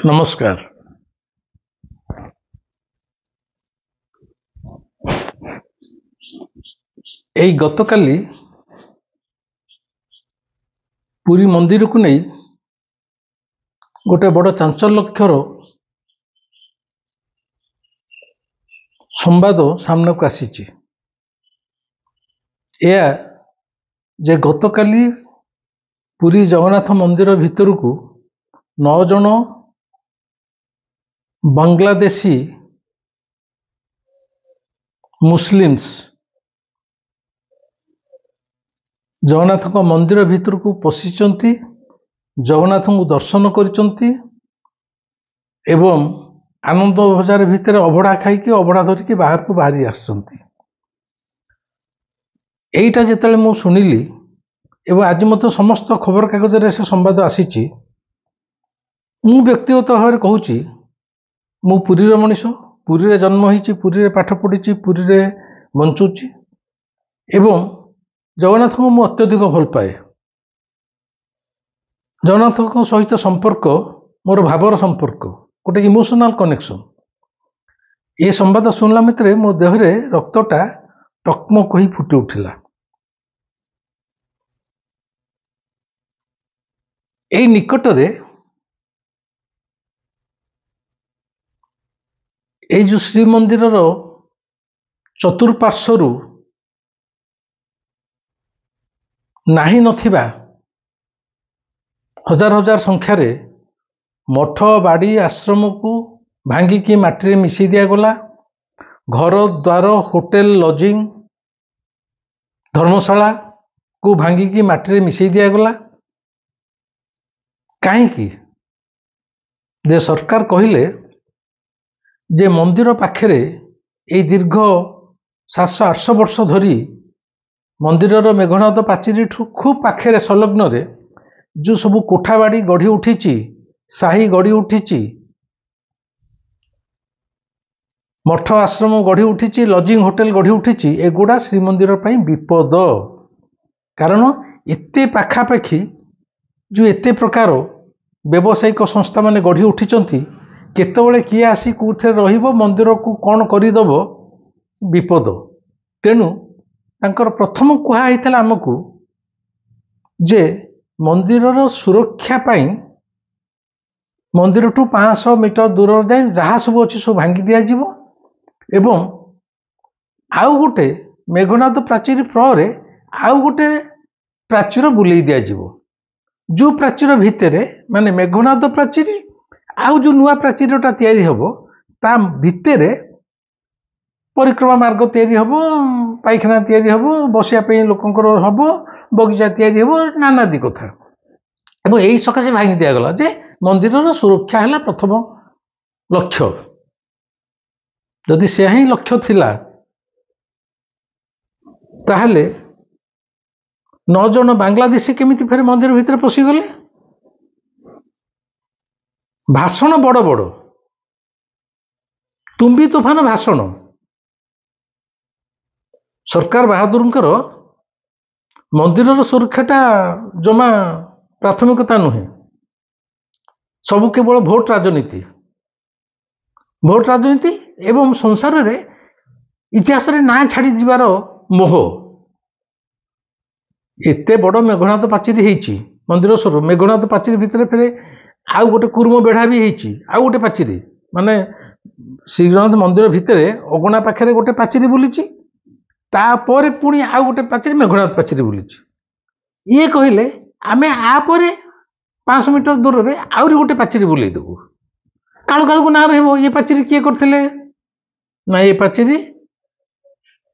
नमस्कार। एई गतकाली पुरी मंदिर को नहीं गोटे बड़ चांचल्यकर संवाद सामना को आसी जे गतकाली पुरी जगन्नाथ मंदिर भितर को 9 जन बांग्लादेशी मुस्लिम्स जगन्नाथ मंदिर भितर को पशिचंती, जगन्नाथ को दर्शन करिचंती एवं आनंद बजार भितर अभड़ा खाई अभड़ा धरिकी बाहर को बाहरी आसचंती। एइटा जेतेले मु सुनिली एवं आज मत समस्त खबर कागज से संवाद आसी मु व्यक्तिगत भाव कहूँ मु पुरीर मनीष, पुरी रे जन्म होइछि, पुरी रे पाठ पढ़ी, पुरी रे बंचुची एवं जगन्नाथ को मु अत्यधिक भल पाए। जगन्नाथ सहित संपर्क मोर भावर संपर्क, गोटे इमोशनल कनेक्शन। ये संवाद सुनला मित्र मो देहरे रक्तटा टकमक ही फुटी उठिला। एई निकटरे एई जो श्रीमंदिर चतुर्पार्श्वरु नाही नथिबा हजार हजार संख्यार मठ बाड़ी आश्रम को भांगिकी माटी मिसई दिया गला। घर द्वार होटेल लजिंग धर्मशाला को भांगिकी माटी मिसई दिया गला। कहीं जे सरकार कहले जे मंदिर पाखरे ए दीर्घ 700-800 वर्ष धरी मंदिर मेघनाद पाचेरी खूब पाखे संलग्न रे जो सब कोठाबाड़ी गढ़ी उठी, साही गढ़ी उठी, मठ आश्रम गढ़ी उठी, लजिंग होटेल गढ़ी उठी, एगुड़ा श्रीमंदिर पर विपद। कारण एते पाखापाखि जो एते प्रकार व्यावसायिक संस्था माने गढ़ी उठी, केतबेले किए आसी कोथे रहिबो, मंदिर को कौन करदेव विपद। तेणु तांकर प्रथम कहुला आमको जे मंदिर सुरक्षा पाई मंदिर ठू 500 मीटर दूर जाए जहाँ सब अच्छी सब भांगी दिज्व एवं आउ गोटे मेघनाद प्राचीर फल आउ गोटे प्राचीर बुले दिज्व। जो प्राचीर भितर माने मेघनाद प्राचीर आउ जो नुआ प्राचीरटा तैयारी हबो ता भितर परिक्रमा मार्ग तैयारी हबो, पाइखाना तैयारी हबो, बसिया पे लोकंकर हबो, बगीचा तैयारी हबो, नानादी कथा एवं यही सकाशे भांगी दिगला जे मंदिर सुरक्षा है प्रथम लक्ष्य। जदि से ही लक्ष्य थिला ताहले 9 जन बांग्लादेशी केमिति फेर मंदिर भितर पशिगले। भाषण बड़ बड़ तुम्बी तूफान भाषण सरकार बाहादुरंकर मंदिर सुरक्षाटा जमा प्राथमिकता नुहे, सबू केवल भोट राजनीति एवं संसार रे इतिहास रे ना छाड़ी जीवार मोह। एते बड़ मेघनाद पाचेरी हेची मंदिर स्वर मेघनाद पाचेरी भितर फेरे आउ गोटे कुर्म बेढ़ा भी हेची, आउ गोटे पाचेरी माने श्रीजगन्नाथ मंदिर भितर अगणा पाखे गोटे पाचेरी बुलीची, तापर पुणी आउ गोटे पाचेरी मेघनाद पाचेरी बुलीची। ये कहले आमे आपर 500 मीटर दूर रे आउरी गोटे पाचेरी बुले देबू। कालू कालू को ना रहिबो ये पाचेरी किए करथिले ना, ये पाचेरी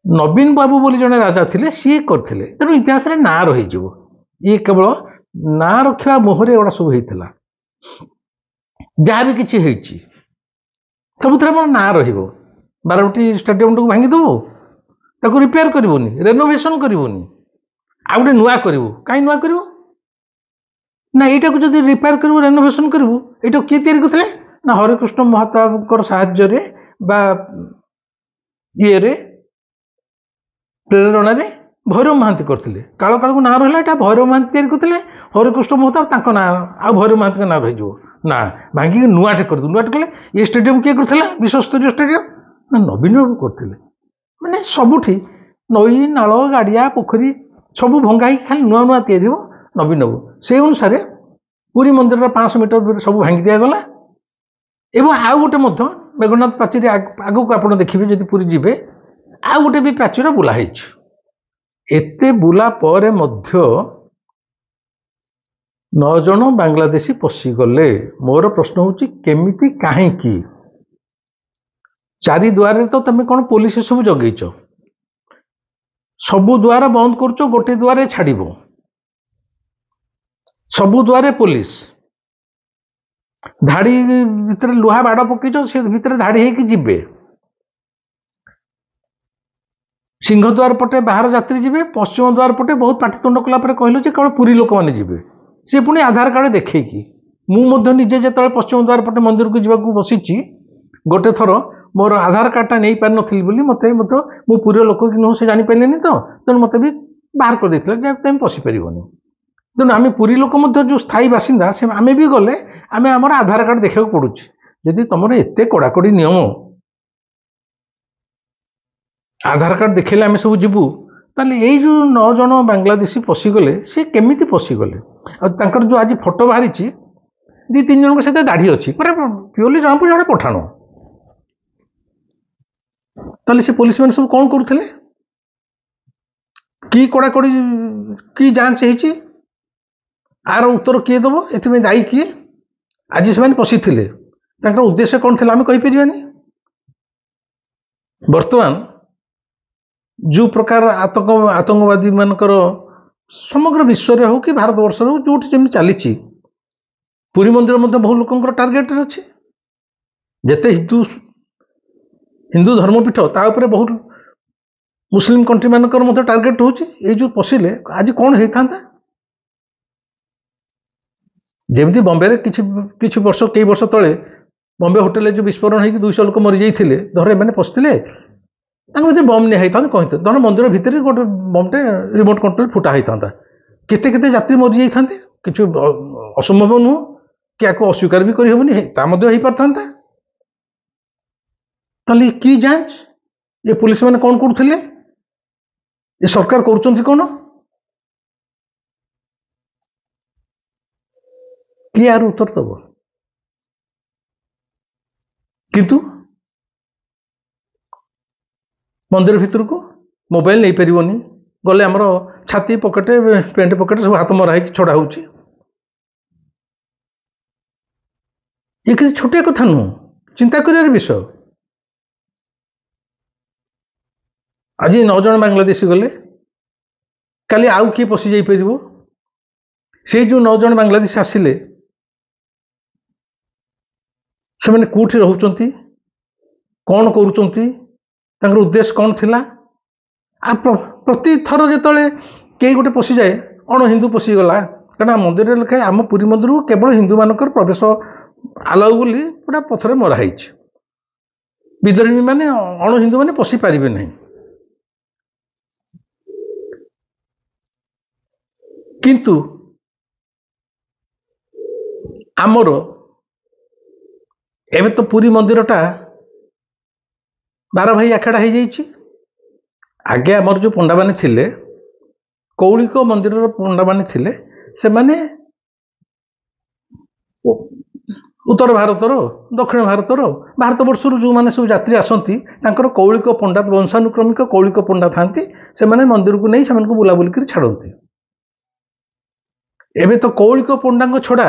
नवीन बाबू बोली जने राजा थिले सी करथिले। तेणु इतिहास रे ना रही जीवो। ये केवल ना रखिबा मोहरे एडा सब हेइथिला। जहाँ भी किछि हेइछि सबुथरे मोर ना रहिबो। बारवटी स्टेडियम को भांगी देबो, ताको रिपेयर करबोनी, रेनोवेशन करबोनी, आ गोटे नुआ करबो। काई नुआ करबो ना एटा को जदि रिपेयर करबो, रेनोवेशन करबो, एटा के तयारी करथिले ना हरिकृष्ण महाताबकर साहाय्य रे बा ये रे प्रेरणा रे भैरव महांती करथिले काल काल को ना रहला एटा भैरव महांती तैयारी करथिले हरिकृष्ण महताब तांको ना आ भैरव महांती ना रहि जो ना भांगी नुआटे कर दु नुआटे कले ये स्टेडियम के करथिला विश्वस्तरीय स्टेडियम ना नवीन बाबू करथिले माने सबुठी नई नाल गाड़िया पोखरी सब भंगाई खाली नुआ नुआ तैयारी हो नवीन बाबू से अनुसार पुरी मंदिर 500 मीटर दूर सब भांगी दिया गला एवं आउ गोटे मध्य मेघनाथ प्राचीर आगू को आप देखिए जब पुरी जीवे आउ गोटे भी प्राचीर बुला एते बुला पर मध्य 9 जन बांग्लादेशी पशिगले मोर प्रश्न हूँ केमिति काहींकी चारि द्वारे तो तुम कौन पुलिस सब जगेच सबु द्वार बंद कर गोटे द्वारे छाड़ सबु द्वारे पुलिस धाड़ी भितर लुहा बाड़ पकईच से भितर धाड़ी होगी जीवे सिंहद्वार पटे बाहर यात्री जीवे पश्चिम द्वार पटे बहुत पाटितुंड कलापर कहलु केवल पुरी लोक मैंने जीवे सी पुणी आधार कार्ड देखी मुझे जो पश्चिम द्वार पटे मंदिर को जावाक बसी गोटे थर मोर आधार कार्डटा नहीं पार नी मत मु पुरी लोक कि नुह से जापारे तो तेणु मत भी बाहर कर देते तुम पशिपर तेणु आम पुरी लोक जो स्थायी बासिंदा से आम भी गले आम आम आधार कार्ड देखा पड़ू जदि तुम एत कड़ाकड़ी नियम आधार कार्ड देखले आम सब जीवु ताले ये जो 9 जन बांग्लादेशी पशिगले सी केमिति पशिगले और जो आज फोटो बाहरी 2-3 जन सहित दाढ़ी अच्छी पूरा प्योरली जना पड़े पठाण ताले से पुलिस मैंने सब कौन करुले कि कड़ाकड़ी कि जांच होती आर उत्तर किए दब ए दायी किए आज से पशि थे उद्देश्य कौन थी आम कहीपर बर्तमान जो प्रकार आतंकवादी मानकर समग्र विश्व रे हो कि भारत वर्ष हो जो जमी चली पुरी मंदिर मध्य बहु लोक टार्गेट अच्छे जिते हिंदू धर्मपीठ ताऊपर बहुत मुस्लिम कंट्री मानकर टार्गेट हो जो पशिले आज कौन होता जमी बॉम्बे किसी वर्ष कई वर्ष तले बॉम्बे होटेल जो विस्फोरण होगी 200 लोक मरी जाते धर मैंने पशिले भर बम नहीं कहते धर मंदिर भितर गोटे बमटे रिमोट कंट्रोल फुटा होता केते केते यात्री मरी जाते कि असंभव नुह कि अस्वीकार भी करहबनी हो पारता ताली की जांच ये पुलिस मैंने कौन करुले ये सरकार करुँच कौन कि यार उत्तर दब किंतु मंदिर भितर को मोबाइल नहीं पारनी गले आमर छाती पकेटे पेंट पकेटे सब हाथ मरा छड़ा हो किसी छोटिया कथा नुह चिंता कर विषय आज 9 जन बांग्लादेशी गले काली आउ किए पशि जापर से जो 9 जन बांग्लादेश आसिले से मैंने कौटी रोच कौन कर उद्देश्य कौन थिला प्रति थर जो कई गोटे पशि जाए अण हिंदू पशिगला कहना मंदिर लिखाए आम पुरी मंदिर को केवल हिंदू मानकर प्रवेश आलाउ बोली पूरा पथर मराई विद्रोही मैंने अण हिंदू मैंने पशि पारे नहीं किंतु आमर एवं तो पुरी मंदिरटा 12 भाई आखेड़ा हो जाइए आगे आमर जो पंडा माने थिले कौलिक मंदिर पंडा माने थिले से माने उत्तर भारतर दक्षिण भारतर भारत वर्ष जो मैंने सब यात्री आसती कौलिक पंडा वंशानुक्रमिक कौलिक पंडा था से मंदिर को नहीं से बुलाबुल कर छाड़ती एबे तो कौलिक पंडा छड़ा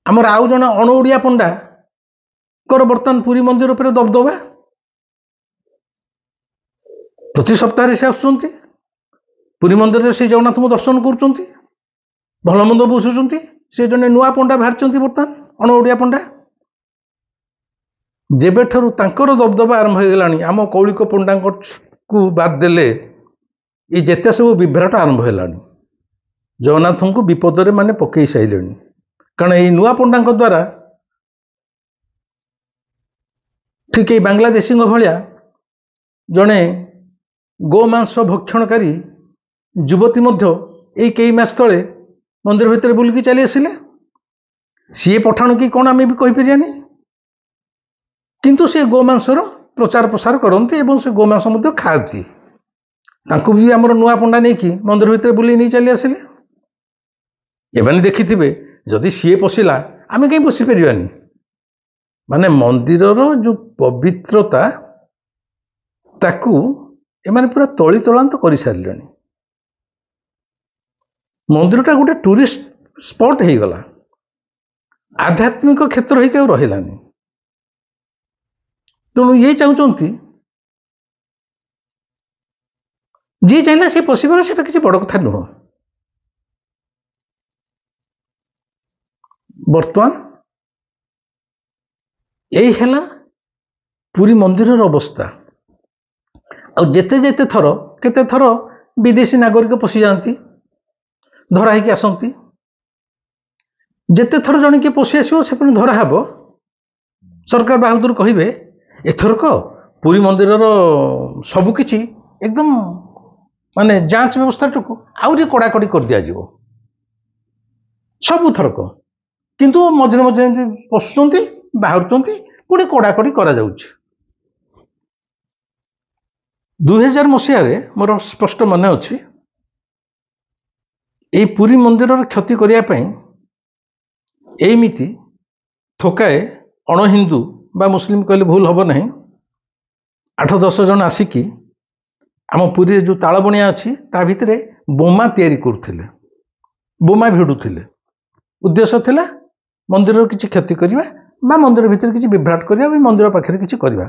आमर आउ जन अण ओडिया पंडा कर बर्तमान पुरी मंदिर पर दबदबा प्रति सप्ताह से आसुँच पुरी मंदिर से जगन्नाथ को दर्शन कर भल मंद बुझुंट से जन नुआ पंडा बाहर बर्तमान अण ओडिया पंडा जेबे ठारू तांकर दबदबा आरंभ हो गलानी आम कौलिक पंडा को बाद देले ये जेते सब विभ्राट आरंभ होलानी जगन्नाथ को विपद माने पकई सारे कारण ये नुआ पंडा द्वारा ठीक ये बांग्लादेशी भाया जड़े ଗୋମାଂସ ଭକ୍ଷଣକାରୀ ଯୁବତୀ ମଧ୍ୟ ଏଇ କେଇ ମାସ ତଳେ ମନ୍ଦିର ଭିତରେ ବୁଲିକି ଚାଲି ଆସିଲେ। ସିଏ ପଠାଣ କି କ'ଣ ଆମେ ବି କହିପାରିବାନି, କିନ୍ତୁ ସେ ଗୋମାଂସର ପ୍ରଚାର ପ୍ରସାର କରନ୍ତି ଏବଂ ସେ ଗୋମାଂସ ମଧ୍ୟ ଖାଆନ୍ତି। ତାଙ୍କୁ ବି ଆମର ନୂଆ ପଣ୍ଡା ନେଇକି ମନ୍ଦିର ଭିତରେ ବୁଲେଇ ନେଇ ଚାଲି ଆସିଲେ। ଏମାନେ ଦେଖିଥିବେ ଯଦି ସିଏ ପଶିଲା ଆମେ କାହିଁ ପଶିପାରିବାନି। ମାନେ ମନ୍ଦିରର ଯେଉଁ ପବିତ୍ରତା ତାକୁ ଏମାନେ ପୁରା ତଳି ତଳାନ୍ତ କରିସାରିଲେଣି। ମନ୍ଦିରଟା ଗୋଟେ ଟୁରିଷ୍ଟ ସ୍ପଟ୍ ହେଇଗଲା, ଆଧ୍ୟାତ୍ମିକ କ୍ଷେତ୍ର ହେଇକି ଆଉ ରହିଲାନି। ତେଣୁ ଇଏ ଚାହୁଁଛନ୍ତି ଯିଏ ଚାହିଁଲା ସେ ପଶିବାର, ସେଟା କିଛି ବଡ଼ କଥା ନୁହଁ। ବର୍ତ୍ତମାନ ଏଇ ହେଲା ପୁରୀ ମନ୍ଦିରର ଅବସ୍ଥା। ଆଉ ଯେତେ ଥର କେତେ ଥର ବିଦେଶୀ ନାଗରିକ ପଶିଯାଆନ୍ତି, ଧରା ହେଇକି ଆସନ୍ତି। ଯେତେ ଥର ଜଣେ କିଏ ପଶି ଆସିବ ସେ ପୁଣି ଧରା ହେବ, ସରକାର ବାହାଦୁର କହିବେ ଏଥରକ ପୁରୀ ମନ୍ଦିରର ସବୁକିଛି ଏକଦମ ମାନେ ଯାଞ୍ଚ ବ୍ୟବସ୍ଥାଟାକୁ ଆହୁରି କଡ଼ାକଡ଼ି କରିଦିଆଯିବ ସବୁଥରକ। କିନ୍ତୁ ମଝିରେ ମଝିରେ ଏମିତି ପଶୁଛନ୍ତି, ବାହାରୁଛନ୍ତି, ପୁଣି କଡ଼ାକଡ଼ି କରାଯାଉଛି। 2000 ମସିହାରେ ମୋର ସ୍ପଷ୍ଟ ମନେ ଅଛି, ଏଇ ପୁରୀ ମନ୍ଦିରର କ୍ଷତି କରିବା ପାଇଁ ଏମିତି ଥୋକାଏ ଅଣହିନ୍ଦୁ ବା ମୁସଲିମ କହିଲେ ଭୁଲ ହେବ ନାହିଁ, 8-10 ଜଣ ଆସିକି ଆମ ପୁରୀରେ ଯେଉଁ ତାଳବଣିଆ ଅଛି ତା ଭିତରେ ବୋମା ତିଆରି କରୁଥିଲେ, ବୋମା ଭିଡ଼ୁଥିଲେ। ଉଦ୍ଦେଶ୍ୟ ଥିଲା ମନ୍ଦିରର କିଛି କ୍ଷତି କରିବା ବା ମନ୍ଦିର ଭିତରେ କିଛି ବିଭ୍ରାଟ କରିବା ବା ମନ୍ଦିର ପାଖରେ କିଛି କରିବା।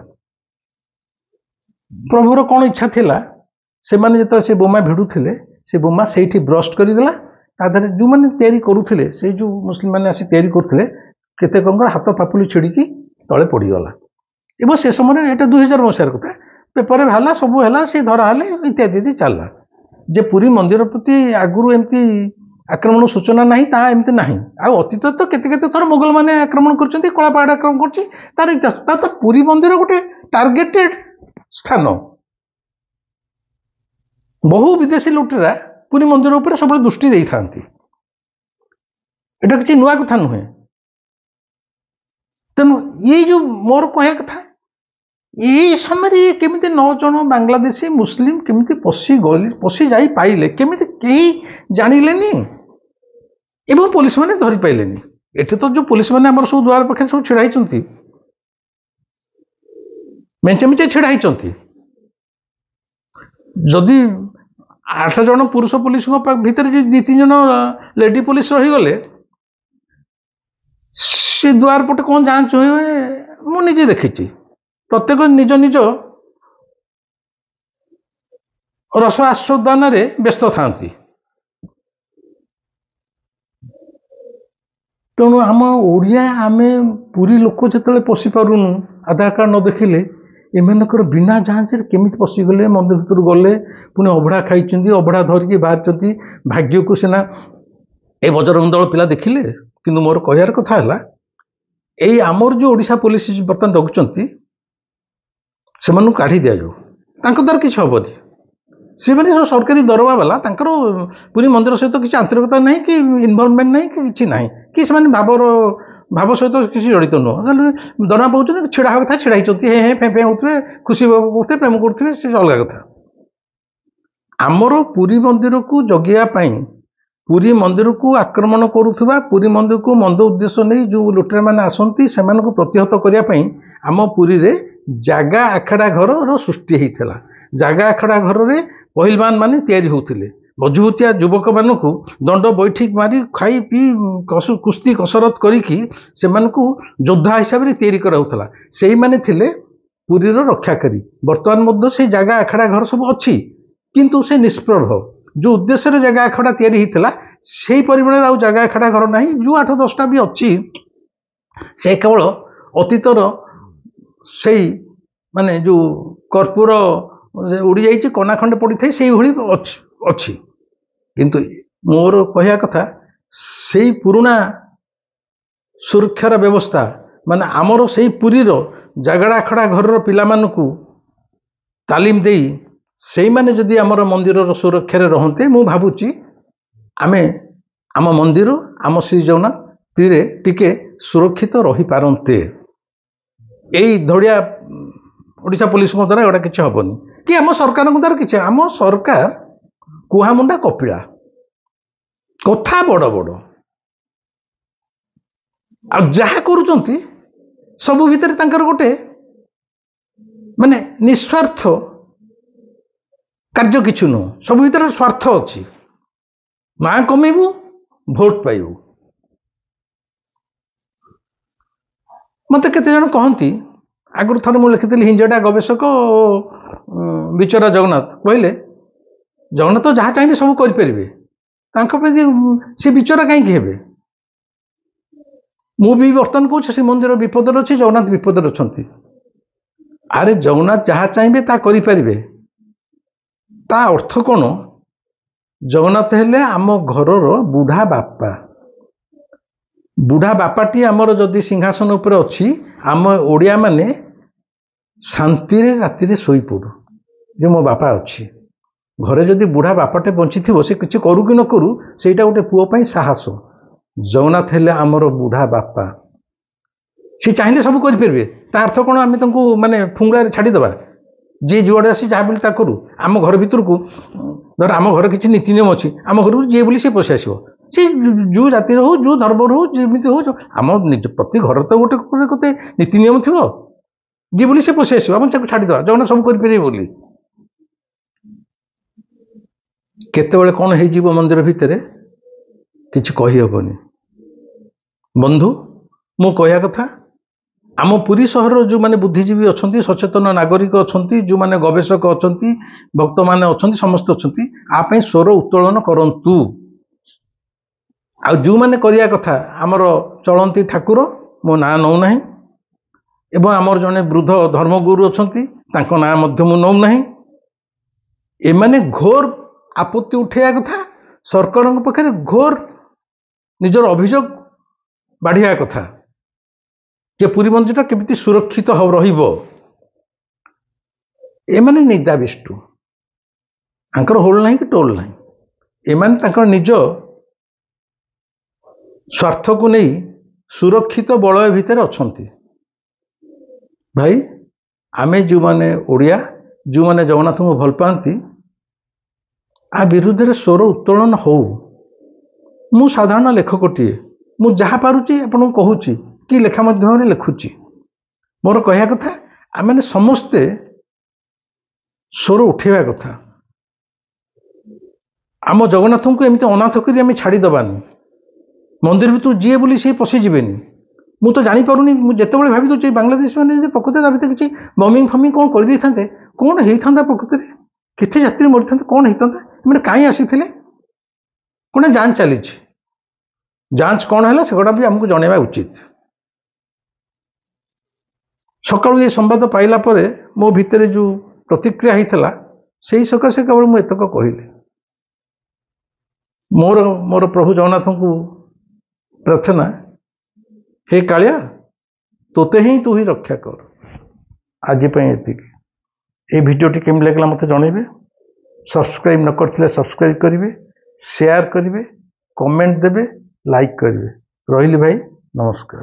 ପ୍ରଭୁର କ'ଣ ଇଚ୍ଛା ଥିଲା, ସେମାନେ ଯେତେବେଳେ ସେ ବୋମା ଭିଡ଼ୁଥିଲେ ସେ ବୋମା ସେଇଠି ବ୍ରଷ୍ଟ କରିଗଲା। ତା ଦେହରେ ଯେଉଁମାନେ ତିଆରି କରୁଥିଲେ, ସେଇ ଯେଉଁ ମୁସଲିମ ମାନେ ଆସି ତିଆରି କରୁଥିଲେ, କେତେକଙ୍କର ହାତ ପାପୁଲି ଛିଡ଼ିକି ତଳେ ପଡ଼ିଗଲା। ଏବଂ ସେ ସମୟରେ ଏଇଟା 2000 ମସିହାର କଥା, ପେପରରେ ବାହାରିଲା, ସବୁ ହେଲା, ସେ ଧରା ହେଲେ, ଇତ୍ୟାଦି ଚାଲିଲା। ଯେ ପୁରୀ ମନ୍ଦିର ପ୍ରତି ଆଗରୁ ଏମିତି ଆକ୍ରମଣ ସୂଚନା ନାହିଁ ତାହା ଏମିତି ନାହିଁ। ଆଉ ଅତୀତରେ ତ କେତେ ଥର ମୋଗଲମାନେ ଆକ୍ରମଣ କରିଛନ୍ତି, କଳାପାହାଡ଼ ଆକ୍ରମଣ କରୁଛି, ତାର ଇତିହାସ। ତ ପୁରୀ ମନ୍ଦିର ଗୋଟେ ଟାର୍ଗେଟେଡ୍ ସ୍ଥାନ। ବହୁ ବିଦେଶୀ ଲୁଟେରା ପୁରୀ ମନ୍ଦିର ଉପରେ ସବୁବେଳେ ଦୃଷ୍ଟି ଦେଇଥାନ୍ତି, ଏଟା କିଛି ନୂଆ କଥା ନୁହେଁ। ତେଣୁ ଏଇ ଯେଉଁ ମୋର କହିବା କଥା, এই ସମୟରେ କେମିତି 9 ଜଣ ବାଂଲାଦେଶୀ ମୁସଲିମ କେମିତି ପଶି ଯାଇ ପାଇଲେ, କେମିତି କେହି ଜାଣିଲେନି ଏବଂ ପୋଲିସ ମାନେ ଧରି ପାଇଲେନି। ଏଠି ତ ଯେଉଁ ପୋଲିସ ମାନେ ଆମର ସବୁ ଦ୍ୱାର ପାଖରେ ସବୁ ଛିଡ଼ା ହେଇଛନ୍ତି, ମେଞ୍ଚେ ଛିଡ଼ା ହେଇଛନ୍ତି। ଯଦି 8 ଜଣ ପୁରୁଷ ପୋଲିସଙ୍କ ଭିତରେ ଯଦି 2-3 ଜଣ ଲେଡି ପୋଲିସ ରହିଗଲେ, ସେ ଦ୍ୱାର ପଟେ କ'ଣ ଯାଞ୍ଚ ହୁଏ ମୁଁ ନିଜେ ଦେଖିଛି। ପ୍ରତ୍ୟେକ ନିଜ ନିଜ ରସ ଆସ୍ୱାଦନରେ ବ୍ୟସ୍ତ ଥାନ୍ତି। ତେଣୁ ଆମ ଓଡ଼ିଆ, ଆମେ ପୁରୀ ଲୋକ ଯେତେବେଳେ ପଶି ପାରୁନୁ ଆଧାର କାର୍ଡ଼ ନ ଦେଖିଲେ, ଏମାନଙ୍କର ବିନା ଯାଞ୍ଚରେ କେମିତି ପଶିଗଲେ, ମନ୍ଦିର ଭିତରୁ ଗଲେ, ପୁଣି ଅଭଡ଼ା ଖାଇଛନ୍ତି, ଅଭଡ଼ା ଧରିକି ବାହାରିଛନ୍ତି। ଭାଗ୍ୟକୁ ସିନା ଏ ବଜରଙ୍ଗ ଦଳ ପିଲା ଦେଖିଲେ, କିନ୍ତୁ ମୋର କହିବାର କଥା ହେଲା, ଏଇ ଆମର ଯେଉଁ ଓଡ଼ିଶା ପୋଲିସ ବର୍ତ୍ତମାନ ରଖୁଛନ୍ତି, ସେମାନଙ୍କୁ କାଢ଼ି ଦିଆଯାଉ, ତାଙ୍କ ଦ୍ୱାରା କିଛି ହେବନି। ସେମାନେ ସରକାରୀ ଦରମା ବାଲା, ତାଙ୍କର ପୁରୀ ମନ୍ଦିର ସହିତ କିଛି ଆନ୍ତରିକତା ନାହିଁ, କି ଇନଭଲଭମେଣ୍ଟ ନାହିଁ, କି କିଛି ନାହିଁ, କି ସେମାନେ ଭାବ ସହିତ କିଛି ଜଡ଼ିତ ନୁହଁ। ଦରମା ପାଉଛନ୍ତି, ଛିଡ଼ା ହେବା କଥା ଛିଡ଼ା ହେଇଛନ୍ତି, ହେ ଫେ ହେଉଥିବେ, ଖୁସି କରୁଥିବେ, ପ୍ରେମ କରୁଥିବେ, ସେ ଅଲଗା କଥା। ଆମର ପୁରୀ ମନ୍ଦିରକୁ ଜଗିବା ପାଇଁ, ପୁରୀ ମନ୍ଦିରକୁ ଆକ୍ରମଣ କରୁଥିବା, ପୁରୀ ମନ୍ଦିରକୁ ମନ୍ଦ ଉଦ୍ଦେଶ୍ୟ ନେଇ ଯେଉଁ ଲୁଟେରାମାନେ ଆସନ୍ତି, ସେମାନଙ୍କୁ ପ୍ରତିହତ କରିବା ପାଇଁ ଆମ ପୁରୀରେ ଜାଗା ଆଖଡ଼ା ଘରର ସୃଷ୍ଟି ହେଇଥିଲା। ଜାଗା ଆଖଡ଼ା ଘରରେ ପହିଲମାନ ମାନେ ତିଆରି ହେଉଥିଲେ। ମଜବୁତିଆ ଯୁବକମାନଙ୍କୁ ଦଣ୍ଡ ବୈଠିକ ମାରି ଖାଇ ପିଇ କୁସ୍ତି କସରତ କରିକି ସେମାନଙ୍କୁ ଯୋଦ୍ଧା ହିସାବରେ ତିଆରି କରାହେଉଥିଲା। ସେଇମାନେ ଥିଲେ ପୁରୀର ରକ୍ଷାକାରୀ। ବର୍ତ୍ତମାନ ମଧ୍ୟ ସେଇ ଜାଗା ଆଖଡ଼ା ଘର ସବୁ ଅଛି, କିନ୍ତୁ ସେ ନିଷ୍ପ୍ରଭ। ଯେଉଁ ଉଦ୍ଦେଶ୍ୟରେ ଜାଗା ଆଖଡ଼ା ତିଆରି ହେଇଥିଲା, ସେଇ ପରିମାଣରେ ଆଉ ଜାଗା ଆଖଡ଼ା ଘର ନାହିଁ। ଯେଉଁ 8-10ଟା ବି ଅଛି, ସେ କେବଳ ଅତୀତର ସେଇ ମାନେ ଯେଉଁ କର୍ପୂର ଉଡ଼ିଯାଇଛି, କନା ଖଣ୍ଡେ ପଡ଼ିଥାଏ, ସେଇଭଳି ଅଛି। କିନ୍ତୁ ମୋର କହିବା କଥା, ସେଇ ପୁରୁଣା ସୁରକ୍ଷାର ବ୍ୟବସ୍ଥା, ମାନେ ଆମର ସେଇ ପୁରୀର ଜାଗା ଆଖଡ଼ା ଘରର ପିଲାମାନଙ୍କୁ ତାଲିମ ଦେଇ ସେଇମାନେ ଯଦି ଆମର ମନ୍ଦିରର ସୁରକ୍ଷାରେ ରହନ୍ତେ ମୁଁ ଭାବୁଛି ଆମେ ଆମ ମନ୍ଦିର ଆମ ଶ୍ରୀ ଜଗନ୍ନାଥ ତୀରେ ଟିକେ ସୁରକ୍ଷିତ ରହିପାରନ୍ତେ। ଏଇ ଧଡ଼ିଆ ଓଡ଼ିଶା ପୋଲିସଙ୍କ ଦ୍ୱାରା ଏଗୁଡ଼ା କିଛି ହେବନି କି ଆମ ସରକାରଙ୍କ ଦ୍ୱାରା କିଛି। ଆମ ସରକାର କୁହାମୁଣ୍ଡା କପିଳା, କଥା ବଡ଼ ବଡ଼, ଆଉ ଯାହା କରୁଛନ୍ତି ସବୁ ଭିତରେ ତାଙ୍କର ଗୋଟେ ମାନେ ନିସ୍ୱାର୍ଥ କାର୍ଯ୍ୟ କିଛି ନୁହଁ, ସବୁ ଭିତରେ ସ୍ୱାର୍ଥ ଅଛି। ମାଆ କମେଇବୁ, ଭୋଟ ପାଇବୁ। ମୋତେ କେତେ ଜଣ କହନ୍ତି, ଆଗରୁ ଥରେ ମୁଁ ଲେଖିଥିଲି ହିଞ୍ଜଡ଼ା ଗବେଷକ ବିଚରା ଜଗନ୍ନାଥ କହିଲେ, ଜଗନ୍ନାଥ ଯାହା ଚାହିଁବେ ସବୁ କରିପାରିବେ, ତାଙ୍କ ପାଇଁ ସେ ବିଚରା କାହିଁକି ହେବେ? ମୁଁ ବି ବର୍ତ୍ତମାନ କହୁଛି ଶ୍ରୀମନ୍ଦିର ବିପଦରେ ଅଛି, ଜଗନ୍ନାଥ ବିପଦରେ ଅଛନ୍ତି। ଆରେ ଜଗନ୍ନାଥ ଯାହା ଚାହିଁବେ ତାହା କରିପାରିବେ, ତା ଅର୍ଥ କ'ଣ? ଜଗନ୍ନାଥ ହେଲେ ଆମ ଘରର ବୁଢ଼ା ବାପା। ବୁଢ଼ା ବାପାଟି ଆମର ଯଦି ସିଂହାସନ ଉପରେ ଅଛି, ଆମ ଓଡ଼ିଆ ମାନେ ଶାନ୍ତିରେ ରାତିରେ ଶୋଇପଡ଼ୁ ଯେ ମୋ ବାପା ଅଛି। ଘରେ ଯଦି ବୁଢ଼ା ବାପାଟେ ବଞ୍ଚିଥିବ, ସେ କିଛି କରୁ କି ନ କରୁ, ସେଇଟା ଗୋଟେ ପୁଅ ପାଇଁ ସାହସ। ଜଗନ୍ନାଥ ହେଲେ ଆମର ବୁଢ଼ା ବାପା, ସେ ଚାହିଁଲେ ସବୁ କରିପାରିବେ। ତା ଅର୍ଥ କ'ଣ ଆମେ ତାଙ୍କୁ ମାନେ ଫୁଙ୍ଗୁଳାରେ ଛାଡ଼ିଦେବା, ଯିଏ ଯୁଆଡ଼େ ଆସି ଯାହା ବୋଲି ତା କରୁ? ଆମ ଘର ଭିତରକୁ ଧର ଆମ ଘରେ କିଛି ନୀତି ନିୟମ ଅଛି, ଆମ ଘରକୁ ଯିଏ ବୋଲି ସେ ପଶି ଆସିବ, ସେ ଯେଉଁ ଜାତିର ହଉ, ଯେଉଁ ଧର୍ମର ହଉ, ଯେମିତି ହଉ, ଆମ ନିଜ ପ୍ରତି ଘର ତ ଗୋଟେ ଗୋଟେ ନୀତି ନିୟମ ଥିବ, ଯିଏ ବୋଲି ସେ ପଶି ଆସିବ, ଆମେ ତାକୁ ଛାଡ଼ିଦେବା ଜଗନ୍ନାଥ ସବୁ କରିପାରିବେ ବୋଲି। କେତେବେଳେ କ'ଣ ହେଇଯିବ ମନ୍ଦିର ଭିତରେ କିଛି କହିହେବନି। ବନ୍ଧୁ, ମୁଁ କହିବା କଥା, ଆମ ପୁରୀ ସହରର ଯେଉଁମାନେ ବୁଦ୍ଧିଜୀବୀ ଅଛନ୍ତି, ସଚେତନ ନାଗରିକ ଅଛନ୍ତି, ଯେଉଁମାନେ ଗବେଷକ ଅଛନ୍ତି, ଭକ୍ତମାନେ ଅଛନ୍ତି, ସମସ୍ତେ ଅଛନ୍ତି, ଆ ପାଇଁ ସ୍ୱର ଉତ୍ତୋଳନ କରନ୍ତୁ। ଆଉ ଯେଉଁମାନେ କରିବା କଥା, ଆମର ଚଳନ୍ତି ଠାକୁର, ମୋ ନାଁ ନେଉନାହିଁ, ଏବଂ ଆମର ଜଣେ ବୃଦ୍ଧ ଧର୍ମଗୁରୁ ଅଛନ୍ତି, ତାଙ୍କ ନାଁ ମଧ୍ୟ ମୁଁ ନେଉନାହିଁ। ଏମାନେ ଘୋର ଆପତ୍ତି ଉଠାଇବା କଥା, ସରକାରଙ୍କ ପାଖରେ ଘୋର ନିଜର ଅଭିଯୋଗ ବାଢ଼ିବା କଥା ଯେ ପୁରୀ ମନ୍ଦିରଟା କେମିତି ସୁରକ୍ଷିତ ରହିବ। ଏମାନେ ନିଦା ବିଷ୍ଟୁ, ତାଙ୍କର ହୋଲ ନାହିଁ କି ଟୋଲ ନାହିଁ। ଏମାନେ ତାଙ୍କର ନିଜ ସ୍ୱାର୍ଥକୁ ନେଇ ସୁରକ୍ଷିତ ବଳୟ ଭିତରେ ଅଛନ୍ତି। ଭାଇ, ଆମେ ଯେଉଁମାନେ ଓଡ଼ିଆ, ଯେଉଁମାନେ ଜଗନ୍ନାଥଙ୍କୁ ଭଲ ପାଆନ୍ତି, ଆ ବିରୁଦ୍ଧରେ ସ୍ୱର ଉତ୍ତୋଳନ ହଉ। ମୁଁ ସାଧାରଣ ଲେଖକଟିଏ, ମୁଁ ଯାହା ପାରୁଛି ଆପଣଙ୍କୁ କହୁଛି, କି ଲେଖା ମାଧ୍ୟମରେ ଲେଖୁଛି। ମୋର କହିବା କଥା, ଆମେ ସମସ୍ତେ ସ୍ୱର ଉଠେଇବା କଥା। ଆମ ଜଗନ୍ନାଥଙ୍କୁ ଏମିତି ଅନାଥ କରି ଆମେ ଛାଡ଼ିଦେବାନି। ମନ୍ଦିର ଭିତରୁ ଯିଏ ବୋଲି ସିଏ ପଶିଯିବେନି। ମୁଁ ତ ଜାଣିପାରୁନି, ମୁଁ ଯେତେବେଳେ ଭାବି ଦେଉଛି ବାଂଲାଦେଶ ମାନେ ଯଦି ପ୍ରକୃତରେ ତା ଭିତରେ କିଛି ବମିଂ ଫମିଂ କ'ଣ କରିଦେଇଥାନ୍ତେ, କ'ଣ ହେଇଥାନ୍ତା? ପ୍ରକୃତରେ କେତେ ଯାତ୍ରୀ ମରିଥାନ୍ତେ, କ'ଣ ହେଇଥାନ୍ତା? ଏମାନେ କାହିଁ ଆସିଥିଲେ? କ'ଣ ଯାଞ୍ଚ ଚାଲିଛି, ଯାଞ୍ଚ କ'ଣ ହେଲା ସେଗୁଡ଼ା ବି ଆମକୁ ଜଣାଇବା ଉଚିତ। ସକାଳୁ ଏ ସମ୍ବାଦ ପାଇଲା ପରେ ମୋ ଭିତରେ ଯେଉଁ ପ୍ରତିକ୍ରିୟା ହେଇଥିଲା, ସେଇ ସକାଶେ କେବଳ ମୁଁ ଏତକ କହିଲି। ମୋର ପ୍ରଭୁ ଜଗନ୍ନାଥଙ୍କୁ ପ୍ରାର୍ଥନା, ହେ କାଳିଆ, ତୋତେ ହିଁ ତୁ ହିଁ ରକ୍ଷା କର। ଆଜି ପାଇଁ ଏତିକି। এই ভিডিওটি কেମିତି ଲାଗିଲା ମୋତେ ଜଣାଇବେ। ସବସ୍କ୍ରାଇବ୍ ନ କରିଥିଲେ ସବସ୍କ୍ରାଇବ୍ କରିବେ, ସେୟାର କରିବେ, କମେଣ୍ଟ ଦେବେ, ଲାଇକ୍ କରିବେ। ରହିଲି ଭାଇ, ନମସ୍କାର।